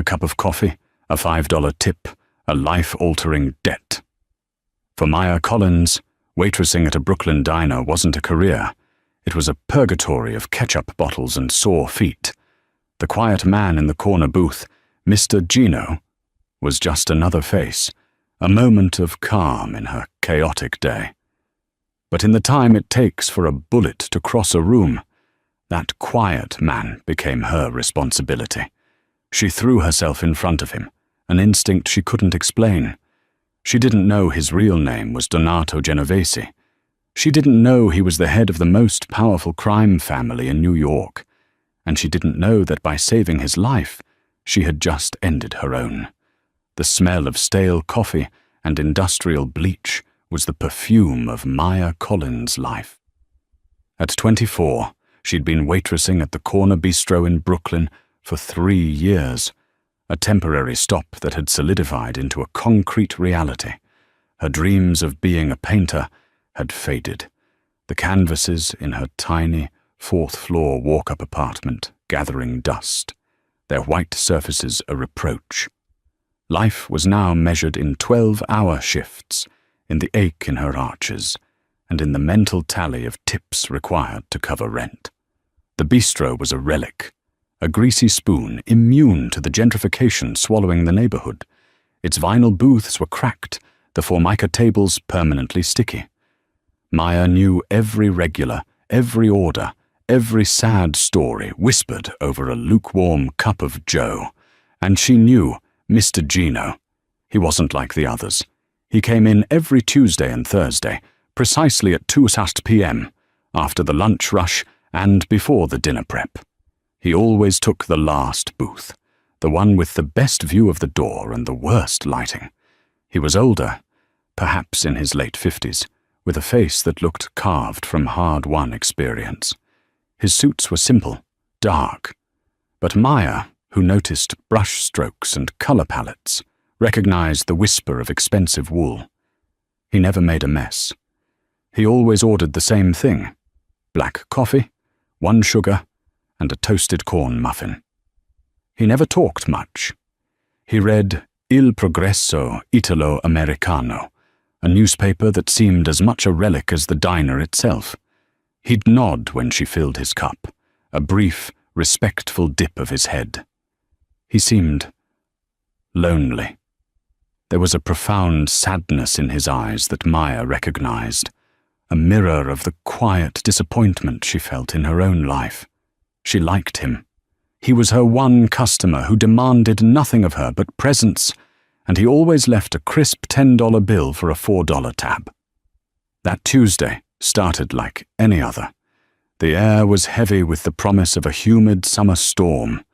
A cup of coffee, a $5 tip, a life-altering debt. For Maya Collins, waitressing at a Brooklyn diner wasn't a career. It was a purgatory of ketchup bottles and sore feet. The quiet man in the corner booth, Mr. Gino, was just another face, a moment of calm in her chaotic day. But in the time it takes for a bullet to cross a room, that quiet man became her responsibility. She threw herself in front of him, an instinct she couldn't explain. She didn't know his real name was Donato Genovese. She didn't know he was the head of the most powerful crime family in New York. And she didn't know that by saving his life, she had just ended her own. The smell of stale coffee and industrial bleach was the perfume of Maya Collins' life. At 24, she'd been waitressing at the corner bistro in Brooklyn for 3 years, a temporary stop that had solidified into a concrete reality. Her dreams of being a painter had faded. The canvases in her tiny, fourth-floor walk-up apartment gathering dust, their white surfaces a reproach. Life was now measured in 12-hour shifts, in the ache in her arches, and in the mental tally of tips required to cover rent. The bistro was a relic, a greasy spoon immune to the gentrification swallowing the neighborhood. Its vinyl booths were cracked, the formica tables permanently sticky. Maya knew every regular, every order, every sad story whispered over a lukewarm cup of joe, and she knew Mr. Gino. He wasn't like the others. He came in every Tuesday and Thursday, precisely at 2:00 p.m., after the lunch rush and before the dinner prep. He always took the last booth, the one with the best view of the door and the worst lighting. He was older, perhaps in his late 50s, with a face that looked carved from hard-won experience. His suits were simple, dark, but Maya, who noticed brush strokes and color palettes, recognized the whisper of expensive wool. He never made a mess. He always ordered the same thing: black coffee, 1 sugar, and a toasted corn muffin. He never talked much. He read Il Progresso Italo-Americano, a newspaper that seemed as much a relic as the diner itself. He'd nod when she filled his cup, a brief, respectful dip of his head. He seemed lonely. There was a profound sadness in his eyes that Maya recognized, a mirror of the quiet disappointment she felt in her own life. She liked him. He was her one customer who demanded nothing of her but presence, and he always left a crisp $10 bill for a $4 tab. That Tuesday started like any other. The air was heavy with the promise of a humid summer storm.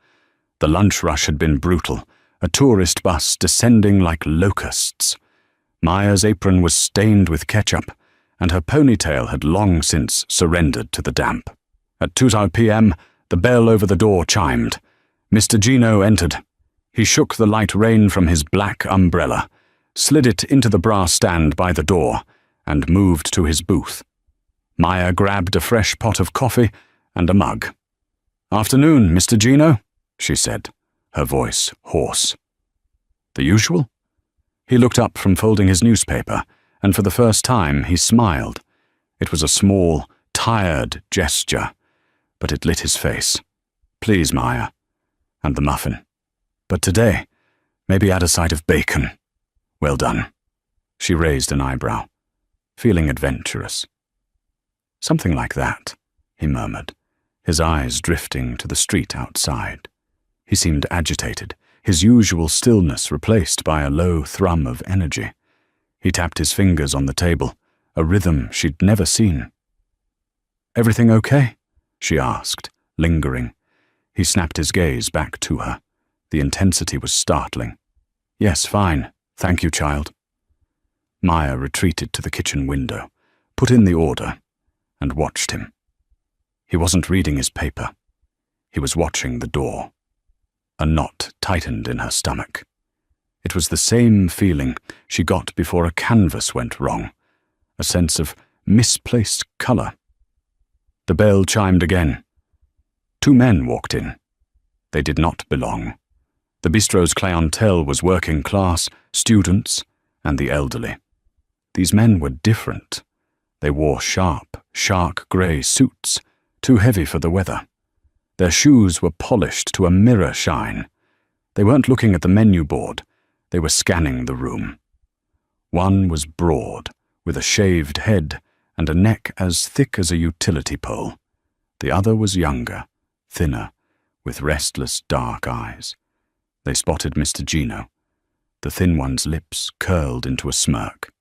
The lunch rush had been brutal, a tourist bus descending like locusts. Maya's apron was stained with ketchup, and her ponytail had long since surrendered to the damp. At 2:00 p.m., the bell over the door chimed. Mr. Gino entered. He shook the light rain from his black umbrella, slid it into the brass stand by the door, and moved to his booth. Maya grabbed a fresh pot of coffee and a mug. "Afternoon, Mr. Gino," she said, her voice hoarse. "The usual?" He looked up from folding his newspaper, and for the first time he smiled. It was a small, tired gesture, but it lit his face. "Please, Maya." And the muffin. "But today, maybe add a side of bacon." "Well done." She raised an eyebrow, feeling adventurous. "Something like that," he murmured, his eyes drifting to the street outside. He seemed agitated, his usual stillness replaced by a low thrum of energy. He tapped his fingers on the table, a rhythm she'd never seen. "Everything okay?" she asked, lingering. He snapped his gaze back to her. The intensity was startling. "Yes, fine. Thank you, child." Maya retreated to the kitchen window, put in the order, and watched him. He wasn't reading his paper. He was watching the door. A knot tightened in her stomach. It was the same feeling she got before a canvas went wrong, a sense of misplaced color. The bell chimed again. 2 men walked in. They did not belong. The bistro's clientele was working class, students, and the elderly. These men were different. They wore sharp, shark grey suits, too heavy for the weather. Their shoes were polished to a mirror shine. They weren't looking at the menu board. They were scanning the room. One was broad, with a shaved head and a neck as thick as a utility pole. The other was younger, thinner, with restless dark eyes. They spotted Mr. Gino. The thin one's lips curled into a smirk.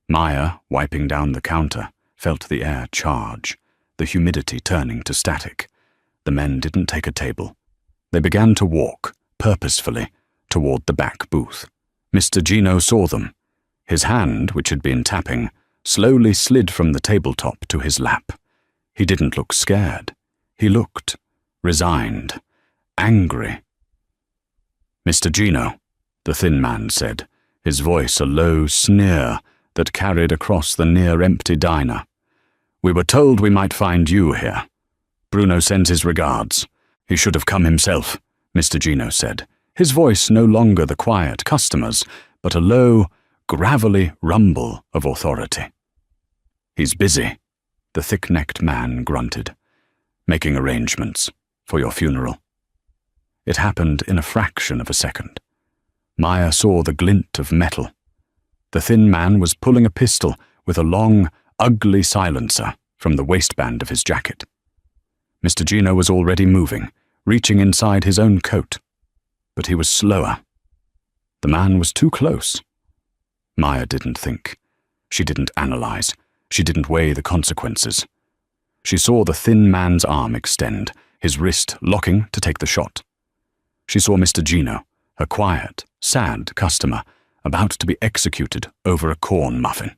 Maya, wiping down the counter, felt the air charge, the humidity turning to static. The men didn't take a table. They began to walk, purposefully, toward the back booth. Mr. Gino saw them. His hand, which had been tapping, slowly slid from the tabletop to his lap. He didn't look scared. He looked resigned, angry. "Mr. Gino," the thin man said, his voice a low sneer that carried across the near-empty diner. "We were told we might find you here. Bruno sends his regards. He should have come himself," Mr. Gino said, his voice no longer the quiet customer's, but a low, gravelly rumble of authority. "He's busy," the thick-necked man grunted, "making arrangements for your funeral." It happened in a fraction of a second. Maya saw the glint of metal. The thin man was pulling a pistol with a long, ugly silencer from the waistband of his jacket. Mr. Gino was already moving, reaching inside his own coat. But he was slower. The man was too close. Maya didn't think. She didn't analyze. She didn't weigh the consequences. She saw the thin man's arm extend, his wrist locking to take the shot. She saw Mr. Gino, her quiet, sad customer, about to be executed over a corn muffin.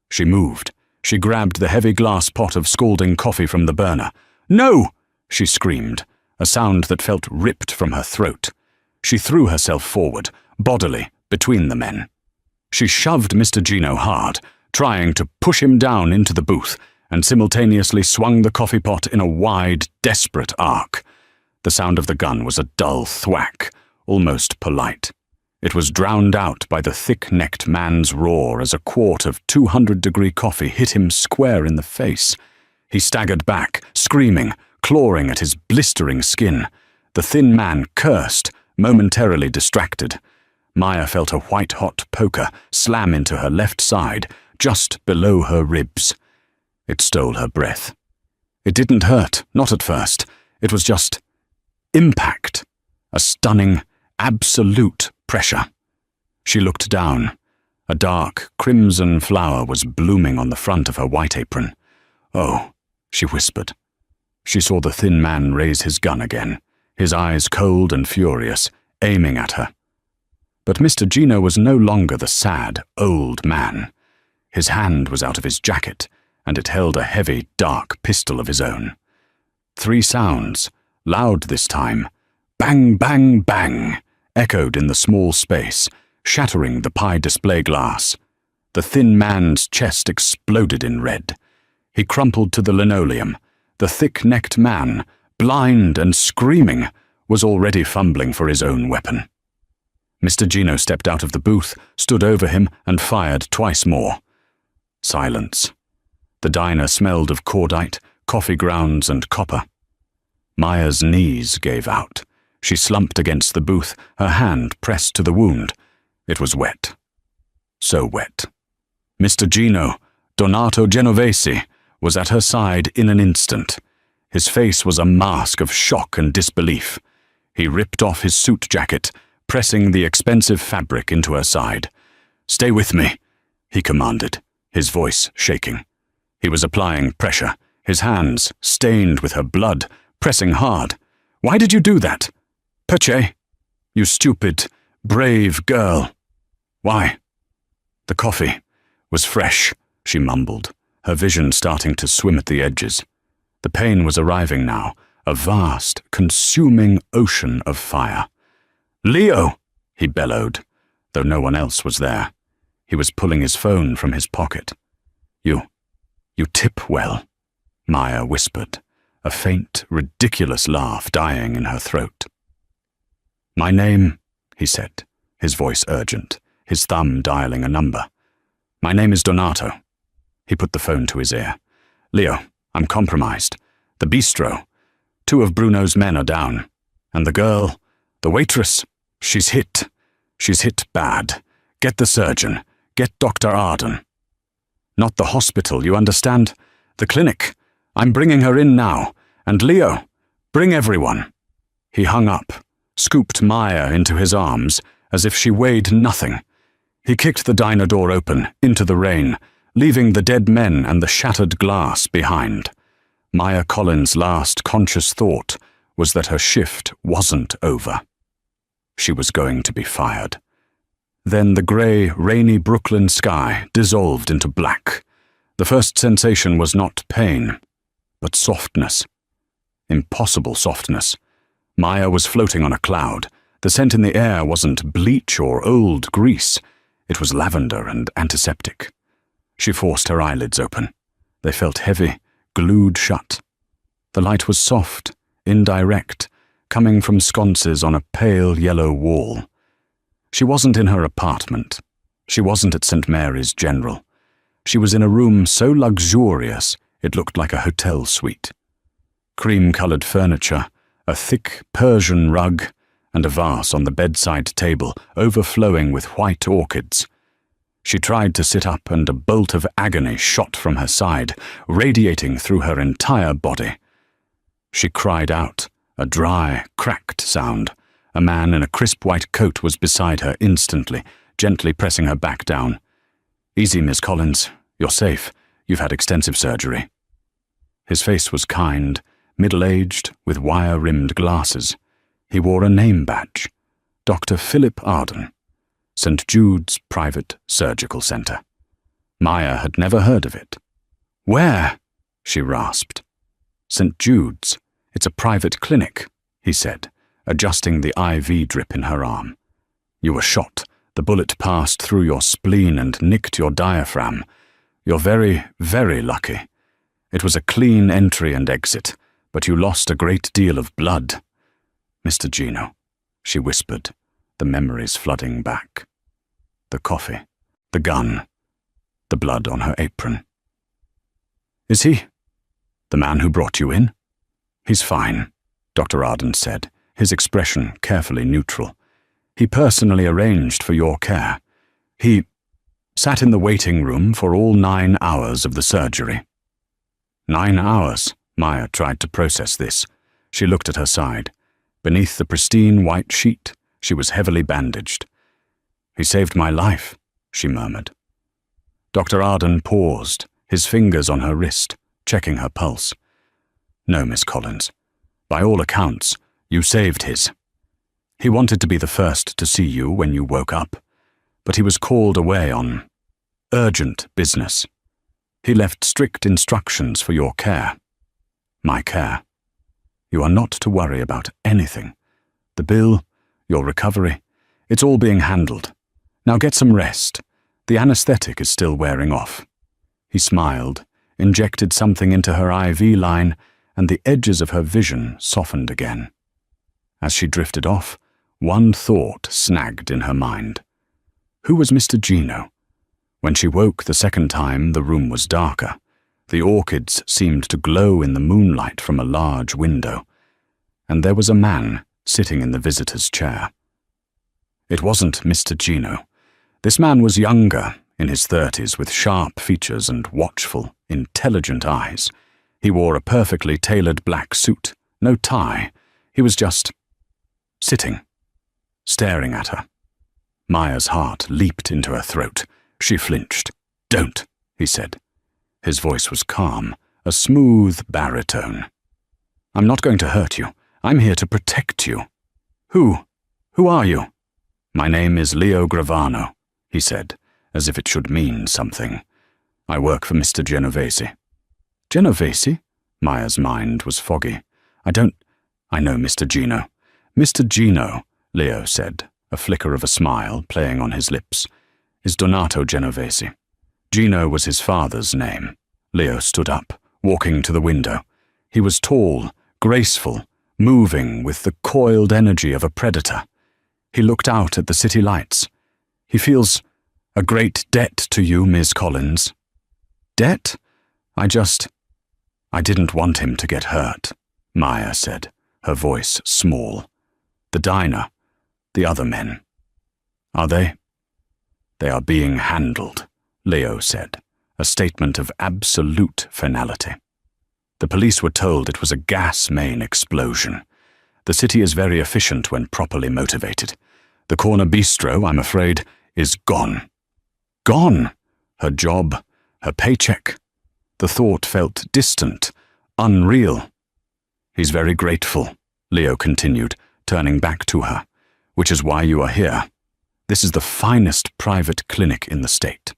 She moved. She grabbed the heavy glass pot of scalding coffee from the burner. "No!" she screamed, a sound that felt ripped from her throat. She threw herself forward, bodily, between the men. She shoved Mr. Gino hard, trying to push him down into the booth, and simultaneously swung the coffee pot in a wide, desperate arc. The sound of the gun was a dull thwack, almost polite. It was drowned out by the thick-necked man's roar as a quart of 200-degree coffee hit him square in the face. He staggered back, screaming, clawing at his blistering skin. The thin man cursed, momentarily distracted. Maya felt a white-hot poker slam into her left side, just below her ribs. It stole her breath. It didn't hurt, not at first. It was just impact, a stunning, absolute pressure. She looked down. A dark, crimson flower was blooming on the front of her white apron. "Oh," she whispered. She saw the thin man raise his gun again, his eyes cold and furious, aiming at her. But Mr. Gino was no longer the sad, old man. His hand was out of his jacket, and it held a heavy, dark pistol of his own. 3 sounds, loud this time, bang, bang, bang, echoed in the small space, shattering the pie display glass. The thin man's chest exploded in red. He crumpled to the linoleum. The thick-necked man, blind and screaming, was already fumbling for his own weapon. Mr. Gino stepped out of the booth, stood over him, and fired twice more. Silence. The diner smelled of cordite, coffee grounds, and copper. Maya's knees gave out. She slumped against the booth, her hand pressed to the wound. It was wet. So wet. Mr. Gino, Donato Genovese, was at her side in an instant. His face was a mask of shock and disbelief. He ripped off his suit jacket, pressing the expensive fabric into her side. "Stay with me," he commanded, his voice shaking. He was applying pressure, his hands stained with her blood, pressing hard. "Why did you do that? Perche? You stupid, brave girl. Why?" The coffee was fresh, she mumbled, her vision starting to swim at the edges. The pain was arriving now, a vast, consuming ocean of fire. "Leo!" he bellowed, though no one else was there. He was pulling his phone from his pocket. You tip well," Maya whispered, a faint, ridiculous laugh dying in her throat. My name, he said, his voice urgent, his thumb dialing a number. My name is Donato. He put the phone to his ear. Leo, I'm compromised. The bistro. 2 of Bruno's men are down. And the girl, the waitress, she's hit. She's hit bad. Get the surgeon. Get Dr. Arden. Not the hospital, you understand? The clinic. I'm bringing her in now. And Leo, bring everyone. He hung up, scooped Maya into his arms, as if she weighed nothing. He kicked the diner door open, into the rain, leaving the dead men and the shattered glass behind. Maya Collins' last conscious thought was that her shift wasn't over. She was going to be fired. Then the grey, rainy Brooklyn sky dissolved into black. The first sensation was not pain, but softness. Impossible softness. Maya was floating on a cloud. The scent in the air wasn't bleach or old grease. It was lavender and antiseptic. She forced her eyelids open. They felt heavy, glued shut. The light was soft, indirect, coming from sconces on a pale yellow wall. She wasn't in her apartment. She wasn't at St. Mary's General. She was in a room so luxurious it looked like a hotel suite. Cream-coloured furniture, a thick Persian rug, and a vase on the bedside table overflowing with white orchids. She tried to sit up, and a bolt of agony shot from her side, radiating through her entire body. She cried out, a dry, cracked sound. A man in a crisp white coat was beside her instantly, gently pressing her back down. Easy, Miss Collins. You're safe. You've had extensive surgery. His face was kind, middle-aged, with wire-rimmed glasses. He wore a name badge. Dr. Philip Arden, St. Jude's Private Surgical Center. Maya had never heard of it. Where? She rasped. St. Jude's. It's a private clinic, he said, adjusting the IV drip in her arm. You were shot. The bullet passed through your spleen and nicked your diaphragm. You're very, very lucky. It was a clean entry and exit, but you lost a great deal of blood. Mr. Gino, she whispered, the memories flooding back. The coffee, the gun, the blood on her apron. Is he? The man who brought you in? He's fine, Dr. Arden said, his expression carefully neutral. He personally arranged for your care. He sat in the waiting room for all 9 hours of the surgery. 9 hours, Maya tried to process this. She looked at her side. Beneath the pristine white sheet, she was heavily bandaged. He saved my life, she murmured. Dr. Arden paused, his fingers on her wrist, checking her pulse. No, Miss Collins. By all accounts, you saved his. He wanted to be the first to see you when you woke up, but he was called away on urgent business. He left strict instructions for your care. My care. You are not to worry about anything. The bill, your recovery, it's all being handled. Now get some rest. The anesthetic is still wearing off. He smiled, injected something into her IV line, and the edges of her vision softened again. As she drifted off, one thought snagged in her mind. Who was Mr. Gino? When she woke the second time, the room was darker. The orchids seemed to glow in the moonlight from a large window, and there was a man sitting in the visitor's chair. It wasn't Mr. Gino. This man was younger, in his 30s, with sharp features and watchful, intelligent eyes. He wore a perfectly tailored black suit, no tie. He was just sitting, staring at her. Maya's heart leaped into her throat. She flinched. Don't, he said. His voice was calm, a smooth baritone. I'm not going to hurt you. I'm here to protect you. Who? Who are you? My name is Leo Gravano, he said, as if it should mean something. I work for Mr. Genovese. Genovese? Maya's mind was foggy. I know Mr. Gino. Mr. Gino, Leo said, a flicker of a smile playing on his lips, is Donato Genovese. Gino was his father's name. Leo stood up, walking to the window. He was tall, graceful, moving with the coiled energy of a predator. He looked out at the city lights. "He feels a great debt to you, Miss Collins." "Debt? I didn't want him to get hurt," Maya said, her voice small. "The diner, the other men. Are they?" "They are being handled," Leo said, a statement of absolute finality. The police were told it was a gas main explosion. The city is very efficient when properly motivated. The corner bistro, I'm afraid, is gone. Gone! Her job, her paycheck. The thought felt distant, unreal. "He's very grateful," Leo continued, turning back to her, "which is why you are here. This is the finest private clinic in the state.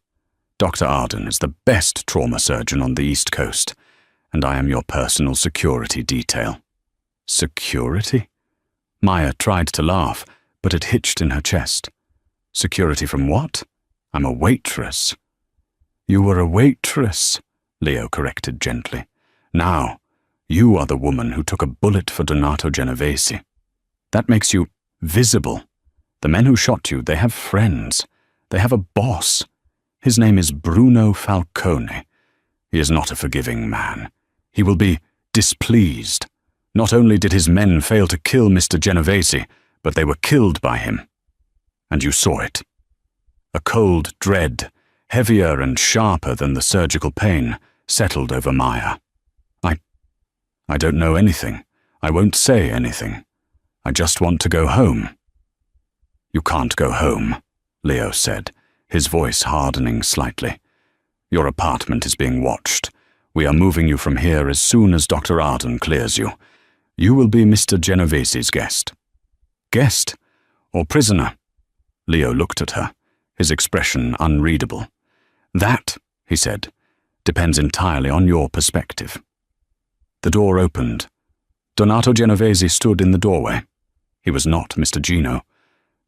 Dr. Arden is the best trauma surgeon on the East Coast, and I am your personal security detail." "Security?" Maya tried to laugh, but it hitched in her chest. "Security from what? I'm a waitress." "You were a waitress," Leo corrected gently. "Now, you are the woman who took a bullet for Donato Genovese. That makes you visible. The men who shot you, they have friends. They have a boss. His name is Bruno Falcone. He is not a forgiving man. He will be displeased. Not only did his men fail to kill Mr. Genovese, but they were killed by him. And you saw it." A cold dread, heavier and sharper than the surgical pain, settled over Maya. I don't know anything. I won't say anything. I just want to go home." "You can't go home," Leo said, his voice hardening slightly. "Your apartment is being watched. We are moving you from here as soon as Dr. Arden clears you. You will be Mr. Genovese's guest." "Guest? Or prisoner?" Leo looked at her, his expression unreadable. "That," he said, "depends entirely on your perspective." The door opened. Donato Genovese stood in the doorway. He was not Mr. Gino.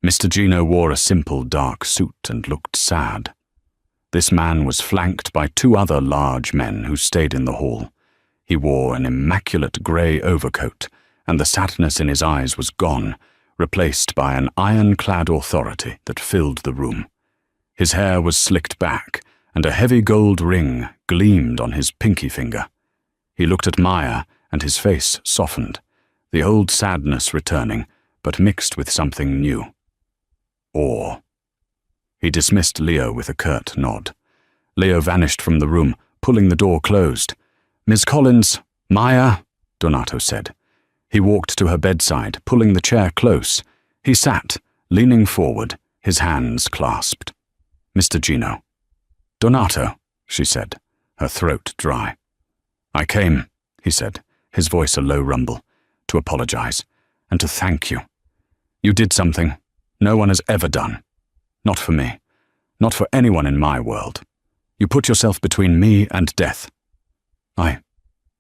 Mr. Gino wore a simple dark suit and looked sad. This man was flanked by two other large men who stayed in the hall. He wore an immaculate grey overcoat, and the sadness in his eyes was gone, replaced by an ironclad authority that filled the room. His hair was slicked back, and a heavy gold ring gleamed on his pinky finger. He looked at Maya, and his face softened, the old sadness returning, but mixed with something new. Awe. He dismissed Leo with a curt nod. Leo vanished from the room, pulling the door closed. "Miss Collins, Maya," Donato said. He walked to her bedside, pulling the chair close. He sat, leaning forward, his hands clasped. "Mr. Gino." "Donato," she said, her throat dry. "I came," he said, his voice a low rumble, "to apologize, and to thank you. You did something no one has ever done. Not for me. Not for anyone in my world. You put yourself between me and death. I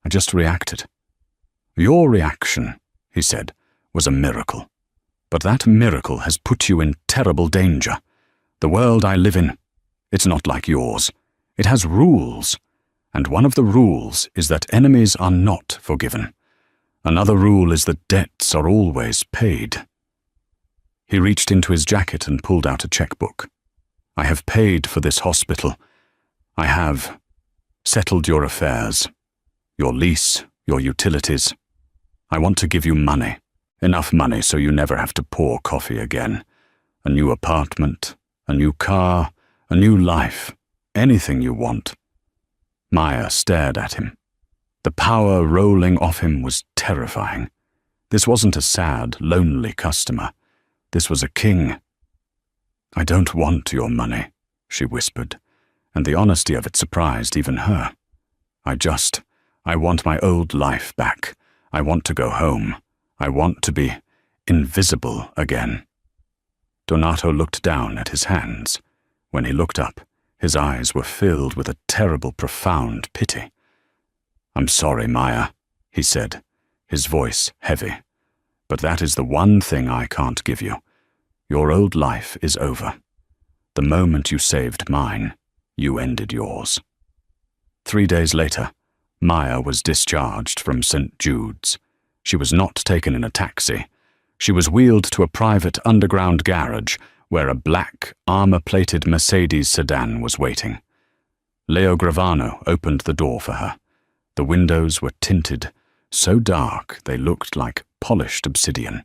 just reacted." "Your reaction," he said, "was a miracle. But that miracle has put you in terrible danger. The world I live in, it's not like yours. It has rules. And one of the rules is that enemies are not forgiven. Another rule is that debts are always paid." He reached into his jacket and pulled out a checkbook. "I have paid for this hospital. I have settled your affairs, your lease, your utilities. I want to give you money, enough money so you never have to pour coffee again. A new apartment, a new car, a new life, anything you want." Maya stared at him. The power rolling off him was terrifying. This wasn't a sad, lonely customer. This was a king. "I don't want your money," she whispered, and the honesty of it surprised even her. I want my old life back. I want to go home. I want to be invisible again." Donato looked down at his hands. When he looked up, his eyes were filled with a terrible, profound pity. "I'm sorry, Maya," he said, his voice heavy. "But that is the one thing I can't give you. Your old life is over. The moment you saved mine, you ended yours." 3 days later, Maya was discharged from St. Jude's. She was not taken in a taxi. She was wheeled to a private underground garage where a black, armor-plated Mercedes sedan was waiting. Leo Gravano opened the door for her. The windows were tinted, so dark they looked like polished obsidian.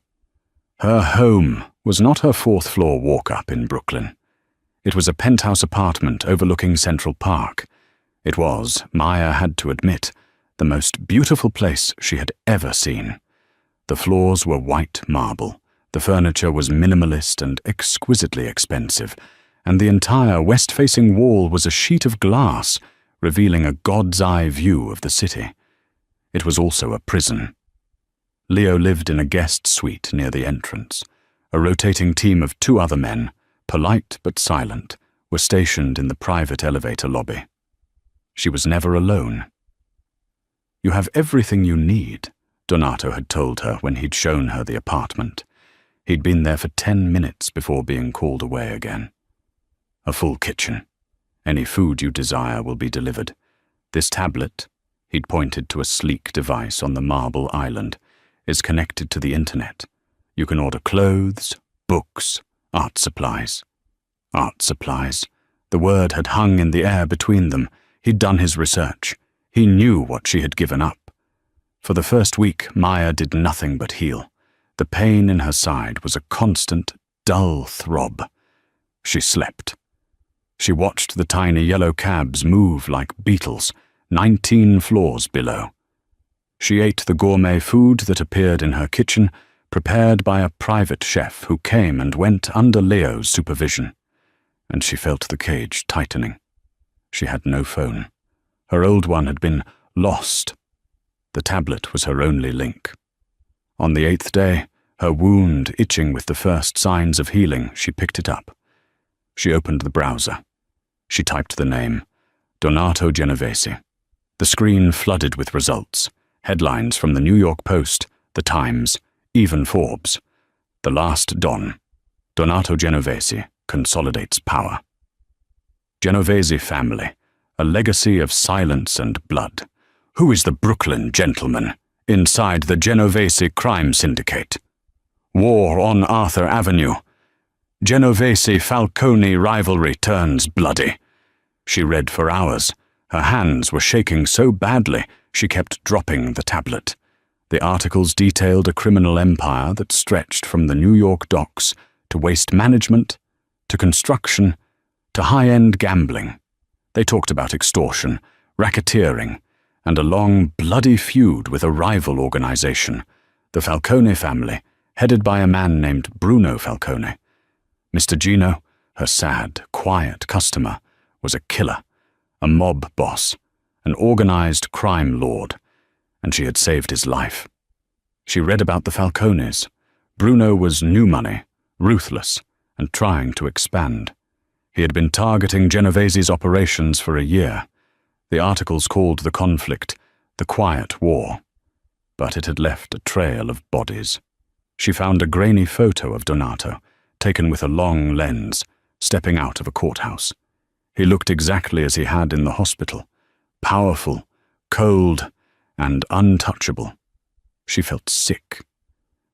Her home was not her fourth-floor walk-up in Brooklyn. It was a penthouse apartment overlooking Central Park. It was, Maya had to admit, the most beautiful place she had ever seen. The floors were white marble, the furniture was minimalist and exquisitely expensive, and the entire west-facing wall was a sheet of glass, revealing a god's-eye view of the city. It was also a prison. Leo lived in a guest suite near the entrance. A rotating team of 2 other men, polite but silent, were stationed in the private elevator lobby. She was never alone. "You have everything you need," Donato had told her when he'd shown her the apartment. He'd been there for 10 minutes before being called away again. "A full kitchen. Any food you desire will be delivered. This tablet," he'd pointed to a sleek device on the marble island, "is connected to the internet. You can order clothes, books, art supplies." Art supplies. The word had hung in the air between them. He'd done his research. He knew what she had given up. For the first week, Maya did nothing but heal. The pain in her side was a constant, dull throb. She slept. She watched the tiny yellow cabs move like beetles, 19 floors below. She ate the gourmet food that appeared in her kitchen, prepared by a private chef who came and went under Leo's supervision. And she felt the cage tightening. She had no phone. Her old one had been lost. The tablet was her only link. On the 8th day, her wound itching with the first signs of healing, she picked it up. She opened the browser. She typed the name, Donato Genovese. The screen flooded with results, headlines from the New York Post, the Times, even Forbes. The Last Don. Donato Genovese consolidates power. Genovese family, a legacy of silence and blood. Who is the Brooklyn gentleman inside the Genovese crime syndicate? War on Arthur Avenue. Genovese-Falcone rivalry turns bloody. She read for hours. Her hands were shaking so badly she kept dropping the tablet. The articles detailed a criminal empire that stretched from the New York docks to waste management, to construction, to high-end gambling. They talked about extortion, racketeering, and a long, bloody feud with a rival organization, the Falcone family, headed by a man named Bruno Falcone. Mr. Gino, her sad, quiet customer, was a killer, a mob boss, an organized crime lord, and she had saved his life. She read about the Falcones. Bruno was new money, ruthless, and trying to expand. He had been targeting Genovese's operations for a year. The articles called the conflict the Quiet War, but it had left a trail of bodies. She found a grainy photo of Donato, taken with a long lens, stepping out of a courthouse. He looked exactly as he had in the hospital, powerful, cold, and untouchable. She felt sick.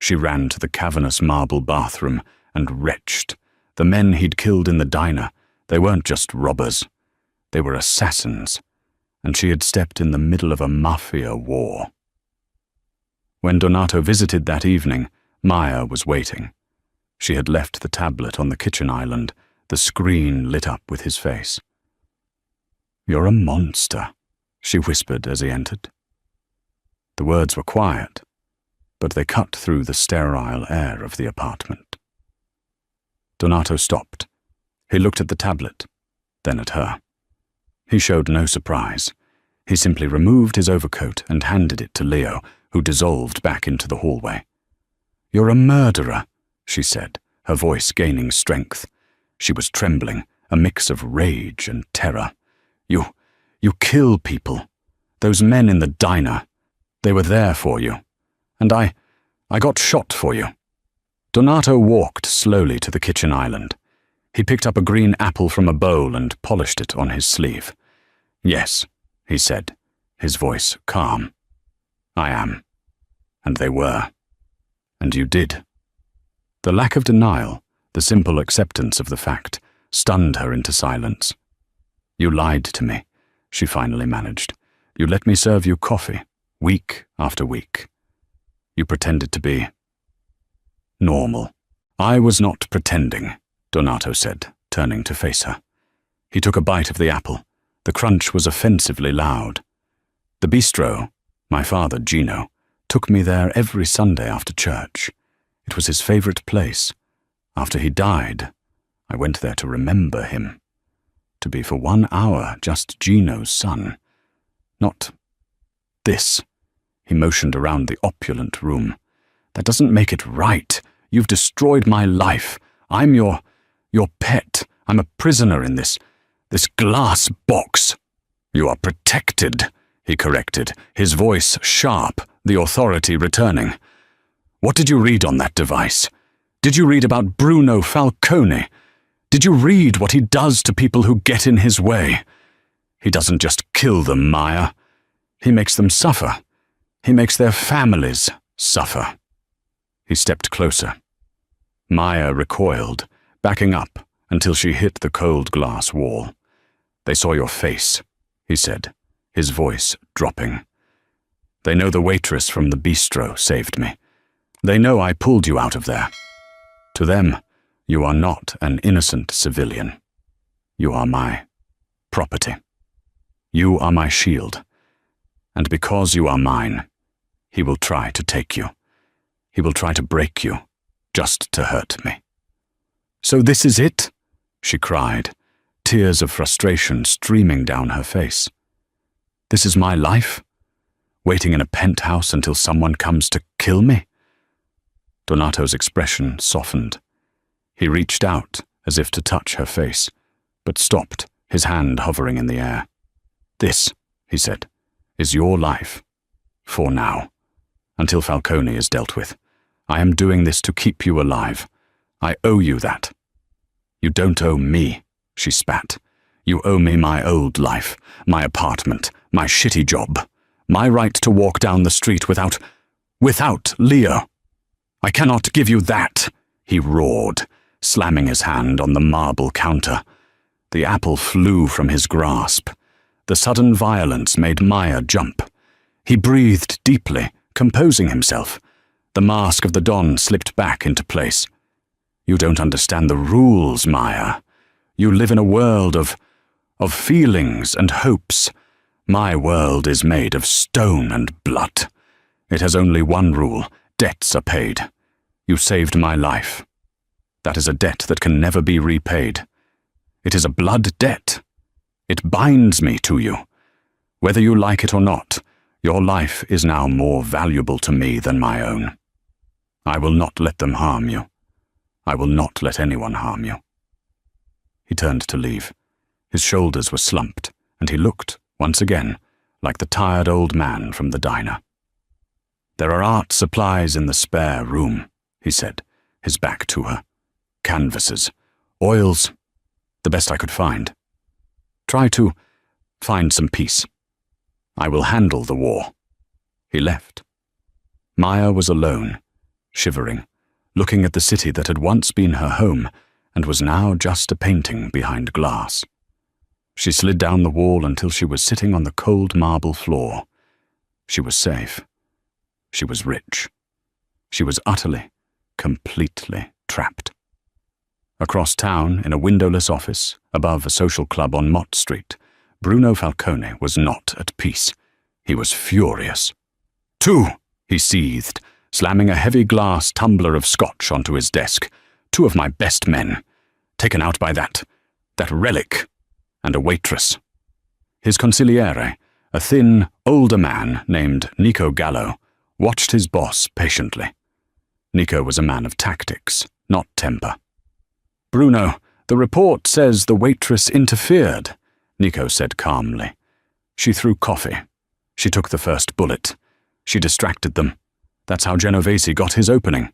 She ran to the cavernous marble bathroom and retched. The men he'd killed in the diner, they weren't just robbers. They were assassins, and she had stepped in the middle of a Mafia war. When Donato visited that evening, Maya was waiting. She had left the tablet on the kitchen island, the screen lit up with his face. "You're a monster," she whispered as he entered. The words were quiet, but they cut through the sterile air of the apartment. Donato stopped. He looked at the tablet, then at her. He showed no surprise. He simply removed his overcoat and handed it to Leo, who dissolved back into the hallway. "You're a murderer," she said, her voice gaining strength. She was trembling, a mix of rage and terror. You kill people. Those men in the diner. They were there for you. And I got shot for you." Donato walked slowly to the kitchen island. He picked up a green apple from a bowl and polished it on his sleeve. "Yes," he said, his voice calm. "I am." And they were. "And you did," The lack of denial, the simple acceptance of the fact, stunned her into silence. "You lied to me," she finally managed. "You let me serve you coffee, week after week. You pretended to be normal." "I was not pretending," Donato said, turning to face her. He took a bite of the apple. The crunch was offensively loud. "The bistro, my father, Gino, took me there every Sunday after church. It was his favorite place. After he died, I went there to remember him. To be for 1 hour just Gino's son. Not this." He motioned around the opulent room. "That doesn't make it right. You've destroyed my life. I'm your pet. I'm a prisoner in this glass box." "You are protected," he corrected, his voice sharp, the authority returning. "What did you read on that device? Did you read about Bruno Falcone? Did you read what he does to people who get in his way? He doesn't just kill them, Maya. He makes them suffer. He makes their families suffer." He stepped closer. Maya recoiled, backing up until she hit the cold glass wall. "They saw your face," he said, his voice dropping. "They know the waitress from the bistro saved me. They know I pulled you out of there. To them, you are not an innocent civilian. You are my property. You are my shield. And because you are mine, he will try to take you. He will try to break you, just to hurt me." "So this is it?" she cried, tears of frustration streaming down her face. "This is my life? Waiting in a penthouse until someone comes to kill me?" Donato's expression softened. He reached out as if to touch her face, but stopped, his hand hovering in the air. "This," he said, "is your life. For now. Until Falcone is dealt with. I am doing this to keep you alive. I owe you that." "You don't owe me," she spat. "You owe me my old life, my apartment, my shitty job, my right to walk down the street without Leo. I cannot give you that," he roared, slamming his hand on the marble counter. The apple flew from his grasp. The sudden violence made Maya jump. He breathed deeply, composing himself. The mask of the Don slipped back into place. "You don't understand the rules, Maya. You live in a world of feelings and hopes. My world is made of stone and blood. It has only one rule: debts are paid. You saved my life. That is a debt that can never be repaid. It is a blood debt. It binds me to you. Whether you like it or not, your life is now more valuable to me than my own. I will not let them harm you. I will not let anyone harm you." He turned to leave. His shoulders were slumped, and he looked, once again, like the tired old man from the diner. "There are art supplies in the spare room," he said, his back to her. "Canvases, oils, the best I could find. Try to find some peace. I will handle the war." He left. Maya was alone, shivering, looking at the city that had once been her home and was now just a painting behind glass. She slid down the wall until she was sitting on the cold marble floor. She was safe. She was rich. She was utterly, completely trapped. Across town, in a windowless office, above a social club on Mott Street, Bruno Falcone was not at peace. He was furious. "Two," he seethed, slamming a heavy glass tumbler of scotch onto his desk. "Two of my best men, taken out by that relic, and a waitress." His consigliere, a thin, older man named Nico Gallo, watched his boss patiently. Nico was a man of tactics, not temper. "Bruno, the report says the waitress interfered," Nico said calmly. "She threw coffee. She took the first bullet. She distracted them. That's how Genovese got his opening."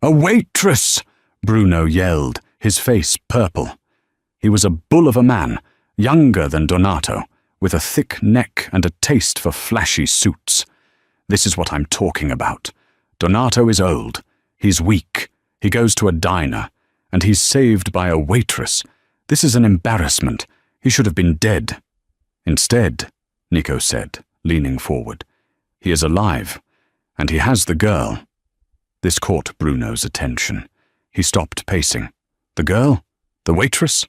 "A waitress!" Bruno yelled, his face purple. He was a bull of a man, younger than Donato, with a thick neck and a taste for flashy suits. "This is what I'm talking about. Donato is old. He's weak. He goes to a diner, and he's saved by a waitress. This is an embarrassment. He should have been dead." "Instead," Nico said, leaning forward, "he is alive, and he has the girl." This caught Bruno's attention. He stopped pacing. "The girl? The waitress?"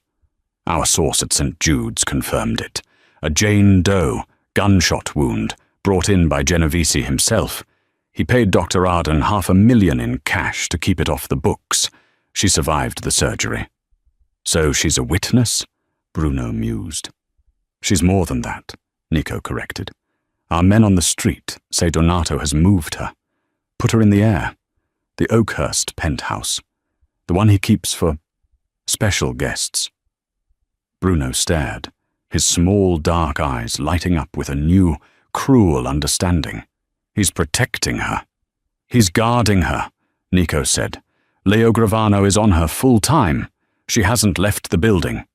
"Our source at St. Jude's confirmed it. A Jane Doe, gunshot wound, brought in by Genovese himself. He paid Dr. Arden $500,000 in cash to keep it off the books. She survived the surgery." "So she's a witness?" Bruno mused. "She's more than that," Nico corrected. "Our men on the street say Donato has moved her. Put her in the air. The Oakhurst penthouse. The one he keeps for special guests." Bruno stared, his small dark eyes lighting up with a new, cruel understanding. "He's protecting her. He's guarding her," Nico said. "Leo Gravano is on her full time. She hasn't left the building."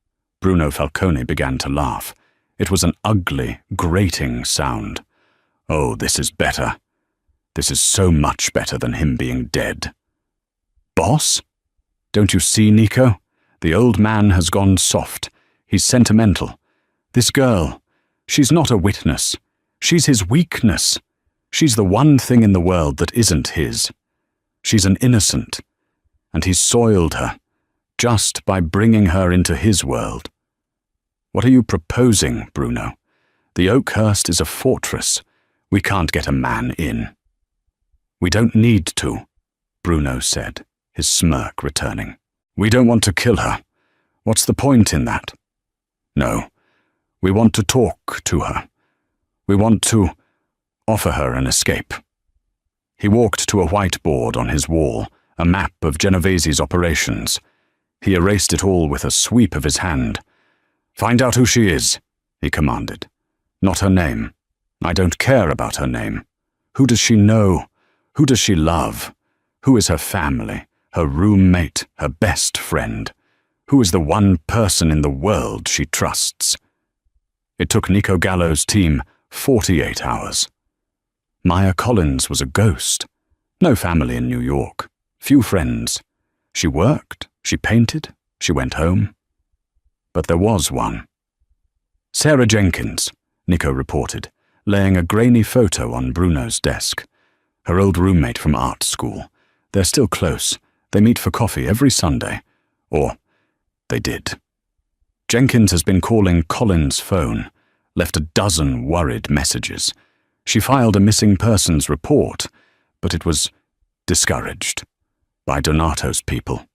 Bruno Falcone began to laugh. It was an ugly, grating sound. "Oh, this is better. This is so much better than him being dead." "Boss? Don't you see, Nico? The old man has gone soft. He's sentimental. This girl, she's not a witness. She's his weakness. She's the one thing in the world that isn't his. She's an innocent, and he's soiled her, just by bringing her into his world." "What are you proposing, Bruno? The Oakhurst is a fortress. We can't get a man in." "We don't need to," Bruno said, his smirk returning. "We don't want to kill her. What's the point in that? No, we want to talk to her. We want to offer her an escape." He walked to a whiteboard on his wall, a map of Genovese's operations. He erased it all with a sweep of his hand. "Find out who she is," he commanded. "Not her name. I don't care about her name. Who does she know? Who does she love? Who is her family, her roommate, her best friend? Who is the one person in the world she trusts?" It took Nico Gallo's team 48 hours. Maya Collins was a ghost. No family in New York. Few friends. She worked, she painted, she went home. But there was one. "Sarah Jenkins," Nico reported, laying a grainy photo on Bruno's desk. Her old roommate from art school. They're still close. They meet for coffee every Sunday. Or they did. Jenkins has been calling Collins' phone, left a dozen worried messages. She filed a missing persons report, but it was discouraged by Donato's people.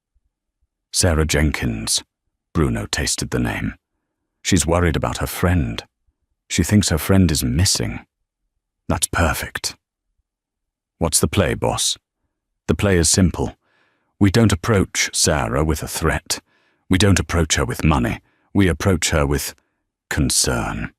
Sarah Jenkins. Bruno tasted the name. She's worried about her friend. She thinks her friend is missing. That's perfect. What's the play, boss? The play is simple. We don't approach Sarah with a threat. We don't approach her with money. We approach her with concern.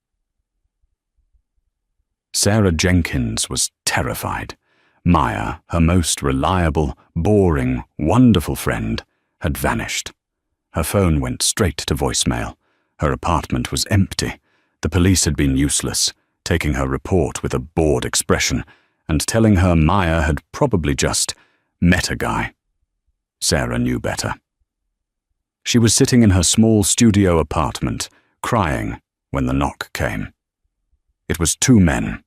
Sarah Jenkins was terrified. Maya, her most reliable, boring, wonderful friend, had vanished. Her phone went straight to voicemail. Her apartment was empty. The police had been useless, taking her report with a bored expression and telling her Maya had probably just met a guy. Sarah knew better. She was sitting in her small studio apartment, crying when the knock came. It was two men.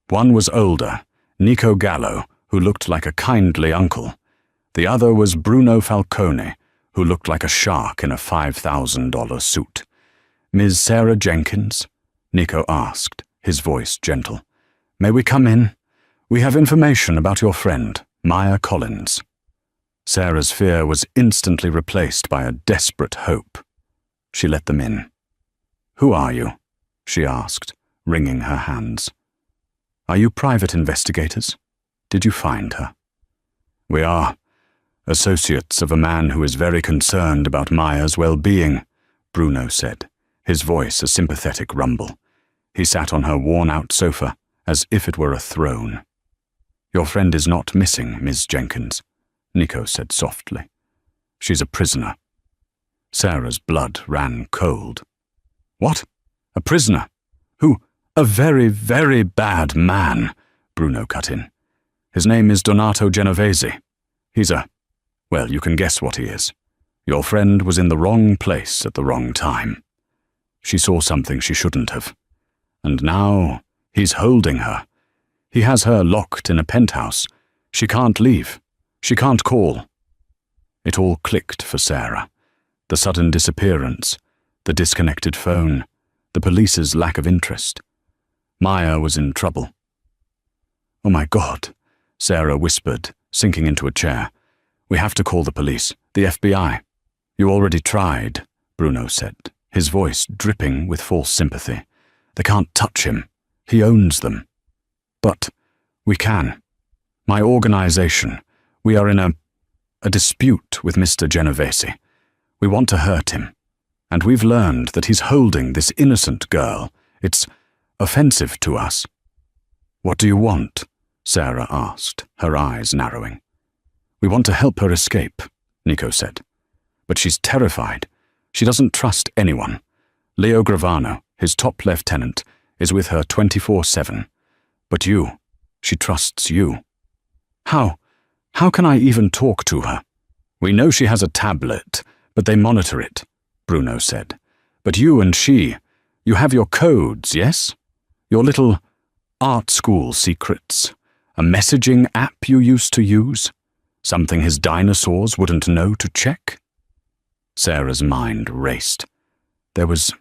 One was older, Nico Gallo, who looked like a kindly uncle. The other was Bruno Falcone, who looked like a shark in a $5,000 suit. "Ms. Sarah Jenkins?" Nico asked, his voice gentle. "May we come in? We have information about your friend, Maya Collins." Sarah's fear was instantly replaced by a desperate hope. She let them in. "Who are you?" she asked, wringing her hands. "Are you private investigators? Did you find her?" "We are associates of a man who is very concerned about Maya's well-being," Bruno said, his voice a sympathetic rumble. He sat on her worn-out sofa as if it were a throne. "Your friend is not missing, Miss Jenkins," Nico said softly. "She's a prisoner." Sarah's blood ran cold. "What? A prisoner? Who?" "A very, very bad man," Bruno cut in. "His name is Donato Genovese. He's a Well, you can guess what he is. Your friend was in the wrong place at the wrong time. She saw something she shouldn't have. And now he's holding her. He has her locked in a penthouse. She can't leave. She can't call. It all clicked for Sarah. The sudden disappearance, the disconnected phone, the police's lack of interest. Maya was in trouble. "Oh my God," Sarah whispered, sinking into a chair. "We have to call the police, the FBI." "You already tried," Bruno said, his voice dripping with false sympathy. "They can't touch him. He owns them." "But we can. My organization, we are in a dispute with Mr. Genovese. We want to hurt him. And we've learned that he's holding this innocent girl. It's offensive to us." "What do you want?" Sarah asked, her eyes narrowing. "We want to help her escape," Nico said. "But she's terrified. She doesn't trust anyone. Leo Gravano, his top lieutenant, is with her 24/7. But you, she trusts you." How can I even talk to her?" "We know she has a tablet, but they monitor it," Bruno said. "But you and she, you have your codes, yes? Your little art school secrets. A messaging app you used to use? Something his dinosaurs wouldn't know to check?" Sarah's mind raced. There was